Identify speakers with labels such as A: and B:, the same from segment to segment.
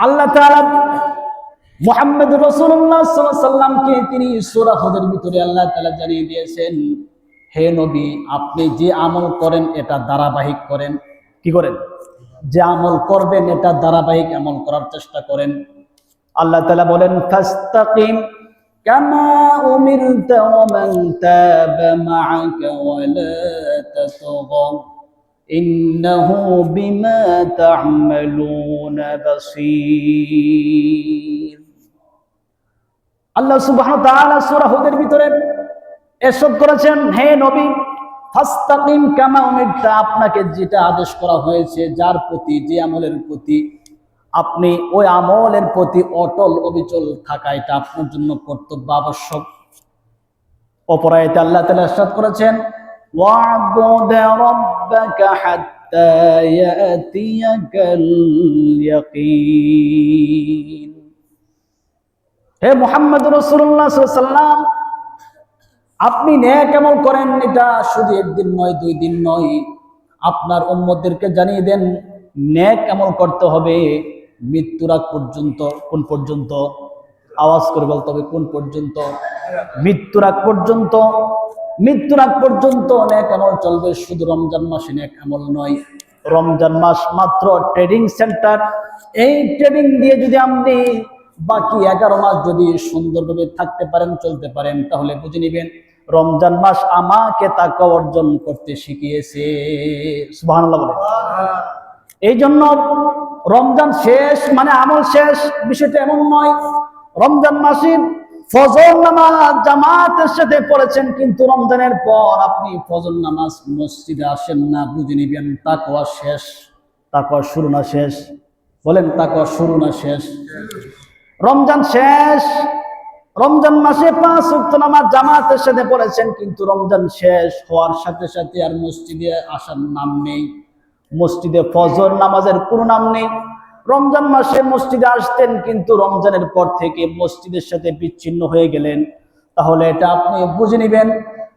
A: আল্লাহ তাআলা মুহাম্মদ রাসূলুল্লাহ সাল্লাল্লাহু আলাইহি সাল্লামকে তিনি সূরা হুদের ভিতরে আল্লাহ তাআলা জানিয়ে দিয়েছেন, হে নবী, আপনি যে আমল করেন এটা ধারাবাহিক করেন। কি করেন? যে আমল করবেন এটা ধারাবাহিক আমল করার চেষ্টা করেন। আল্লাহ তাআলা বলেন, ফাস্তাকিম কামা উমিরতা ওয়া মান তাবা মাআকা ওয়া লা তাতগাও ইন্নাহু বিমা তা'মালুনা বাসীর। আল্লাহ সুবহানাহু ওয়া তাআলা সূরা হুদের ভিতরে এরশাদ করেছেন, হে নবী, ফাস্তাকিম কামা উমিরতা, আপনাকে যেটা আদেশ করা হয়েছে, যার প্রতি, যে আমলের প্রতি আপনি ওই আমলের প্রতি অটল অবিচল থাকা, এটা আপনার জন্য কর্তব্য, আবশ্যক। অপর আয়াতে আল্লাহ তাআলা ইরশাদ করেছেন, ওয়া'বুদ রাব্বাকা হাত্তা ইয়াতিয়াকাল ইয়াকিন। হে মুহাম্মদ রাসূলুল্লাহ সাল্লাল্লাহু আলাইহি ওয়াসাল্লাম, আপনি নেক আমল করেন, এটা শুধু একদিন নয়, 2 দিন নয়। আপনার উম্মতদেরকে জানিয়ে দেন নেক আমল করতে হবে মৃত্যুর আগ পর্যন্ত। কোন পর্যন্ত? আওয়াজ করে বলতে হবে, কোন পর্যন্ত? মৃত্যুর আগ পর্যন্ত। মৃত্যুর আগ পর্যন্ত নেক আমল চলবে। শুধু রমজান মাসে নেক আমল নয়। রমজান মাস মাত্র ট্রেডিং সেন্টার। এই ট্রেডিং দিয়ে যদি আপনি বাকি 11 মাস যদি সুন্দরভাবে থাকতে পারেন, চলতে পারেন, তাহলে বুঝে নিবেন রমজান মাস আমাকে তাকওয়া অর্জন করতে শিখিয়েছে। সুবহানাল্লাহ বলে। এই জন্য রমজান শেষ মানে আমল শেষ, বিষয়টা এমন নয়। রমজান মাসে ফজর নামাজ জামাতের সাথে পড়েছেন, কিন্তু রমজানের পর আপনি ফজর নামাজ মসজিদে আসেন না, বুঝে নিবেন তাকওয়া শেষ। তাকওয়া শুরু না শেষ? বলেন, তাকওয়া শুরু না শেষ? রমজান শেষ। রমজান মাসে 5 ওয়াক্ত নামাজ জামাতের সাথে পড়েছেন, কিন্তু রমজান শেষ হওয়ার সাথে সাথে আর মসজিদে আসার নাম নেই। মসজিদে ফজর নামাজের কোনো নাম নেই। রমজান মাসে মসজিদে আসতেন, কিন্তু রমজানের পর থেকে মসজিদের সাথে বিচ্ছিন্ন হয়ে গেলেন। তাহলে এটা আপনি বুঝে নেবেন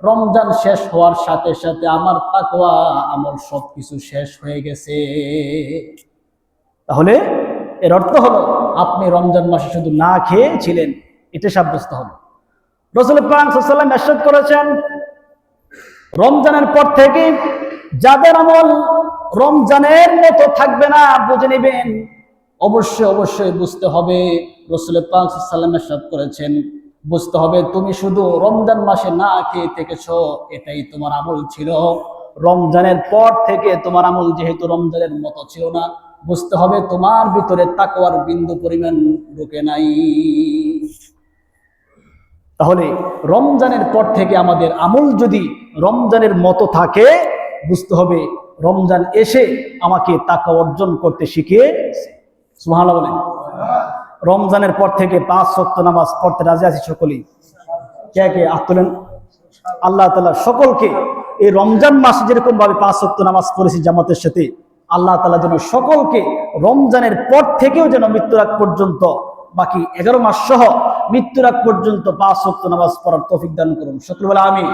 A: রমজান শেষ হওয়ার সাথে সাথে আমার তাকওয়া আমল সবকিছু শেষ হয়ে গেছে। তাহলে এর অর্থ হলো আপনি রমজান মাসে শুধু না খেয়ে ছিলেন, এটা সাব্যস্ত হলো। রাসূল পাক সাল্লাল্লাহু আলাইহি ওয়াসাল্লাম ইরশাদ করেছেন, রমজানের পর থেকে যাদের আমল রমজানের মতো থাকবে না, বুঝে নেবেন অবশ্যই অবশ্যই বুঝতে হবে। রাসূল পাক সাল্লাল্লাহু আলাইহি ওয়াসাল্লাম ইরশাদ করেছেন, বুঝতে হবে তুমি শুধু রমজান মাসে না খেয়ে থেকেছো, এটাই তোমার আমল ছিল। রমজানের পর থেকে তোমার আমল যেহেতু রমজানের মতো ছিল না, বুঝতে হবে তোমার ভিতরে তাকওয়ার বিন্দু পরিমাণ ঢুকে নাই। তাহলে রমজানের পর থেকে আমাদের আমল যদি রমজানের মতো থাকে, বুঝতে হবে রমজান এসে আমাকে তাকওয়া অর্জন করতে শিখিয়েছে। সুবহানাল্লাহ বলেন। রমজানের পর থেকে 5 ওয়াক্ত নামাজ পড়তে রাজি আছি সকলেই? কে কে হাত তোলেন? আল্লাহ তাআলা সকলকে এই রমজান মাসে যেরকম ভাবে 5 ওয়াক্ত নামাজ পড়েছি জামাতের সাথে, আল্লাহ তাআলা যেন সকলকে রমজানের পর থেকেও যেন মৃত্যুর আগ পর্যন্ত, বাকি 11 মাস সহ মৃত্যুর আগ পর্যন্ত 5 ওয়াক্ত নামাজ পড়ার তৌফিক দান করুন। সকলে বলে আমিন।